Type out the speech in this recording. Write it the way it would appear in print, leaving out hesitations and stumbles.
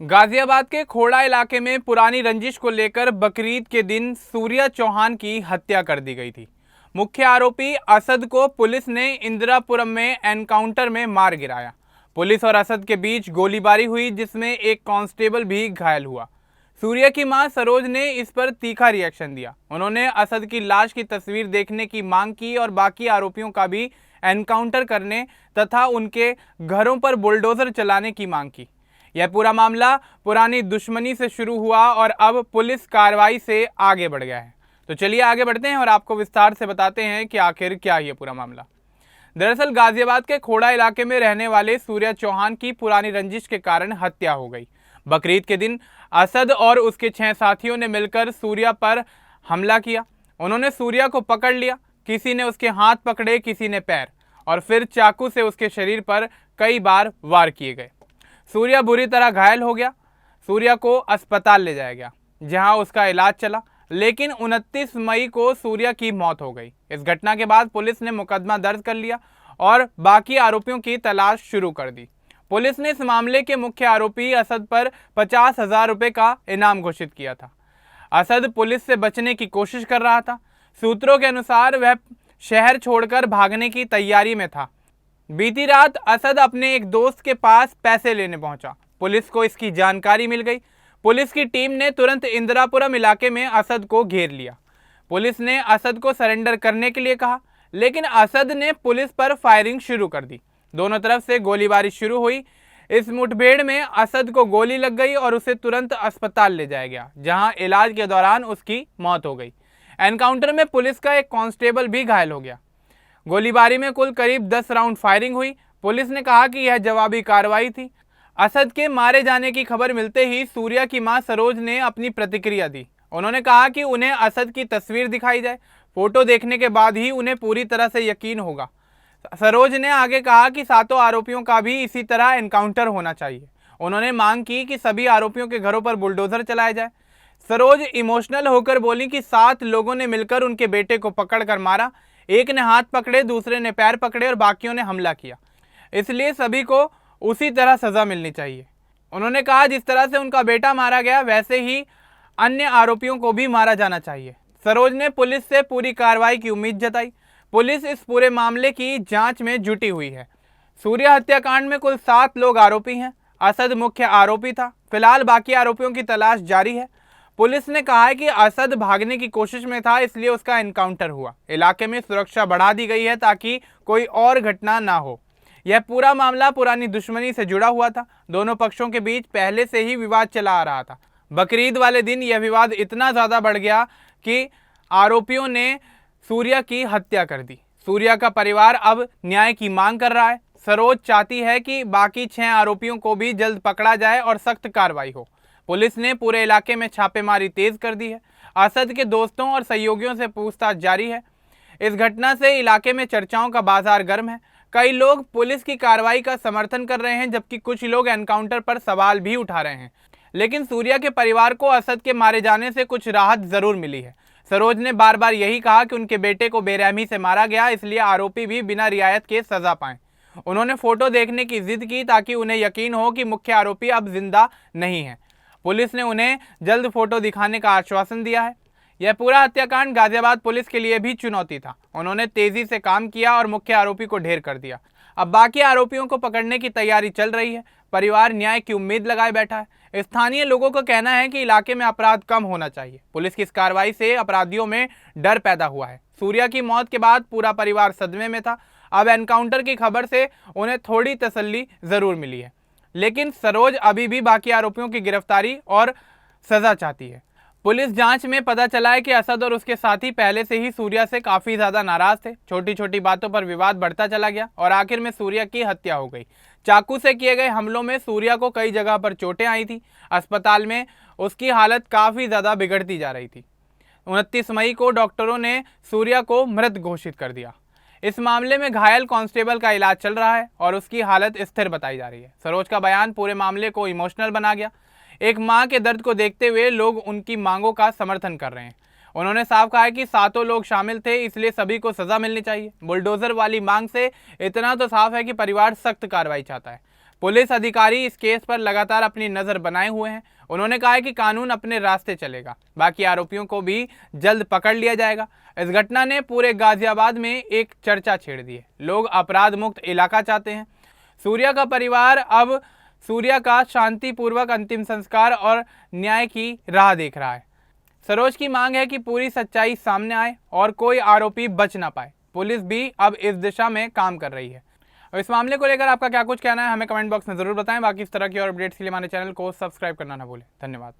गाजियाबाद के खोड़ा इलाके में पुरानी रंजिश को लेकर बकरीद के दिन सूर्या चौहान की हत्या कर दी गई थी। मुख्य आरोपी असद को पुलिस ने इंदिरापुरम में एनकाउंटर में मार गिराया। पुलिस और असद के बीच गोलीबारी हुई जिसमें एक कांस्टेबल भी घायल हुआ। सूर्या की मां सरोज ने इस पर तीखा रिएक्शन दिया। उन्होंने असद की लाश की तस्वीर देखने की मांग की और बाकी आरोपियों का भी एनकाउंटर करने तथा उनके घरों पर बुलडोजर चलाने की मांग की। यह पूरा मामला पुरानी दुश्मनी से शुरू हुआ और अब पुलिस कार्रवाई से आगे बढ़ गया है। तो चलिए आगे बढ़ते हैं और आपको विस्तार से बताते हैं कि आखिर क्या है ये पूरा मामला। दरअसल गाजियाबाद के खोड़ा इलाके में रहने वाले सूर्या चौहान की पुरानी रंजिश के कारण हत्या हो गई। बकरीद के दिन असद और उसके 6 साथियों ने मिलकर सूर्या पर हमला किया। उन्होंने सूर्या को पकड़ लिया, किसी ने उसके हाथ पकड़े, किसी ने पैर, और फिर चाकू से उसके शरीर पर कई बार वार किए गए। सूर्या बुरी तरह घायल हो गया। सूर्या को अस्पताल ले जाया गया जहां उसका इलाज चला, लेकिन 29 मई को सूर्या की मौत हो गई। इस घटना के बाद पुलिस ने मुकदमा दर्ज कर लिया और बाकी आरोपियों की तलाश शुरू कर दी। पुलिस ने इस मामले के मुख्य आरोपी असद पर 50,000 रुपये का इनाम घोषित किया था। असद पुलिस से बचने की कोशिश कर रहा था। सूत्रों के अनुसार वह शहर छोड़कर भागने की तैयारी में था। बीती रात असद अपने एक दोस्त के पास पैसे लेने पहुंचा। पुलिस को इसकी जानकारी मिल गई। पुलिस की टीम ने तुरंत इंदिरापुरम इलाके में असद को घेर लिया। पुलिस ने असद को सरेंडर करने के लिए कहा, लेकिन असद ने पुलिस पर फायरिंग शुरू कर दी। दोनों तरफ से गोलीबारी शुरू हुई। इस मुठभेड़ में असद को गोली लग गई और उसे तुरंत अस्पताल ले जाया गया जहां इलाज के दौरान उसकी मौत हो गई। एनकाउंटर में पुलिस का एक कांस्टेबल भी घायल हो गया। गोलीबारी में कुल करीब 10 राउंड फायरिंग हुई। पुलिस ने कहा कि यह जवाबी कार्रवाई थी। असद के मारे जाने की खबर मिलते ही सूर्या की मां सरोज ने अपनी प्रतिक्रिया दी। उन्होंने कहा कि उन्हें असद की तस्वीर दिखाई जाए। फोटो देखने के बाद ही उन्हें पूरी तरह से यकीन होगा। सरोज ने आगे कहा कि 7 आरोपियों का भी इसी तरह एनकाउंटर होना चाहिए। उन्होंने मांग की कि सभी आरोपियों के घरों पर बुलडोजर चलाया जाए। सरोज इमोशनल होकर बोली कि 7 लोगों ने मिलकर उनके बेटे को पकड़कर मारा। एक ने हाथ पकड़े, दूसरे ने पैर पकड़े और बाकियों ने हमला किया, इसलिए सभी को उसी तरह सजा मिलनी चाहिए। उन्होंने कहा जिस तरह से उनका बेटा मारा गया वैसे ही अन्य आरोपियों को भी मारा जाना चाहिए। सरोज ने पुलिस से पूरी कार्रवाई की उम्मीद जताई। पुलिस इस पूरे मामले की जांच में जुटी हुई है। सूर्या हत्याकांड में कुल 7 लोग आरोपी हैं। असद मुख्य आरोपी था। फिलहाल बाकी आरोपियों की तलाश जारी है। पुलिस ने कहा है कि असद भागने की कोशिश में था, इसलिए उसका एनकाउंटर हुआ। इलाके में सुरक्षा बढ़ा दी गई है ताकि कोई और घटना ना हो। यह पूरा मामला पुरानी दुश्मनी से जुड़ा हुआ था। दोनों पक्षों के बीच पहले से ही विवाद चला आ रहा था। बकरीद वाले दिन यह विवाद इतना ज़्यादा बढ़ गया कि आरोपियों ने सूर्या की हत्या कर दी। सूर्या का परिवार अब न्याय की मांग कर रहा है। सरोज चाहती है कि बाकी 6 आरोपियों को भी जल्द पकड़ा जाए और सख्त कार्रवाई हो। पुलिस ने पूरे इलाके में छापेमारी तेज कर दी है। असद के दोस्तों और सहयोगियों से पूछताछ जारी है। इस घटना से इलाके में चर्चाओं का बाजार गर्म है। कई लोग पुलिस की कार्रवाई का समर्थन कर रहे हैं, जबकि कुछ लोग एनकाउंटर पर सवाल भी उठा रहे हैं। लेकिन सूर्या के परिवार को असद के मारे जाने से कुछ राहत जरूर मिली है। सरोज ने बार बार यही कहा कि उनके बेटे को बेरहमी से मारा गया, इसलिए आरोपी भी बिना रियायत के सजा पाएं। उन्होंने फोटो देखने की जिद की ताकि उन्हें यकीन हो कि मुख्य आरोपी अब जिंदा नहीं है। पुलिस ने उन्हें जल्द फोटो दिखाने का आश्वासन दिया है। यह पूरा हत्याकांड गाजियाबाद पुलिस के लिए भी चुनौती था। उन्होंने तेजी से काम किया और मुख्य आरोपी को ढेर कर दिया। अब बाकी आरोपियों को पकड़ने की तैयारी चल रही है। परिवार न्याय की उम्मीद लगाए बैठा है। स्थानीय लोगों का कहना है कि इलाके में अपराध कम होना चाहिए। पुलिस की इस कार्रवाई से अपराधियों में डर पैदा हुआ है। सूर्या की मौत के बाद पूरा परिवार सदमे में था। अब एनकाउंटर की खबर से उन्हें थोड़ी तसल्ली जरूर मिली है, लेकिन सरोज अभी भी बाकी आरोपियों की गिरफ्तारी और सजा चाहती है। पुलिस जांच में पता चला है कि असद और उसके साथी पहले से ही सूर्या से काफी ज्यादा नाराज थे। छोटी छोटी बातों पर विवाद बढ़ता चला गया और आखिर में सूर्या की हत्या हो गई। चाकू से किए गए हमलों में सूर्या को कई जगह पर चोटें आई थी। अस्पताल में उसकी हालत काफी ज्यादा बिगड़ती जा रही थी। 29 मई को डॉक्टरों ने सूर्या को मृत घोषित कर दिया। इस मामले में घायल कांस्टेबल का इलाज चल रहा है और उसकी हालत स्थिर बताई जा रही है। सरोज का बयान पूरे मामले को इमोशनल बना गया। एक मां के दर्द को देखते हुए लोग उनकी मांगों का समर्थन कर रहे हैं। उन्होंने साफ कहा है कि 7 लोग शामिल थे, इसलिए सभी को सजा मिलनी चाहिए। बुलडोजर वाली मांग से इतना तो साफ है कि परिवार सख्त कार्रवाई चाहता है। पुलिस अधिकारी इस केस पर लगातार अपनी नजर बनाए हुए हैं। उन्होंने कहा है कि कानून अपने रास्ते चलेगा, बाकी आरोपियों को भी जल्द पकड़ लिया जाएगा। इस घटना ने पूरे गाजियाबाद में एक चर्चा छेड़ दी है। लोग अपराध मुक्त इलाका चाहते हैं। सूर्या का परिवार अब सूर्या का शांतिपूर्वक अंतिम संस्कार और न्याय की राह देख रहा है। सरोज की मांग है कि पूरी सच्चाई सामने आए और कोई आरोपी बच ना पाए। पुलिस भी अब इस दिशा में काम कर रही है। और इस मामले को लेकर आपका क्या कुछ कहना है हमें कमेंट बॉक्स में जरूर बताएं। बाकी इस तरह की और अपडेट्स के लिए हमारे चैनल को सब्सक्राइब करना ना भूलें। धन्यवाद।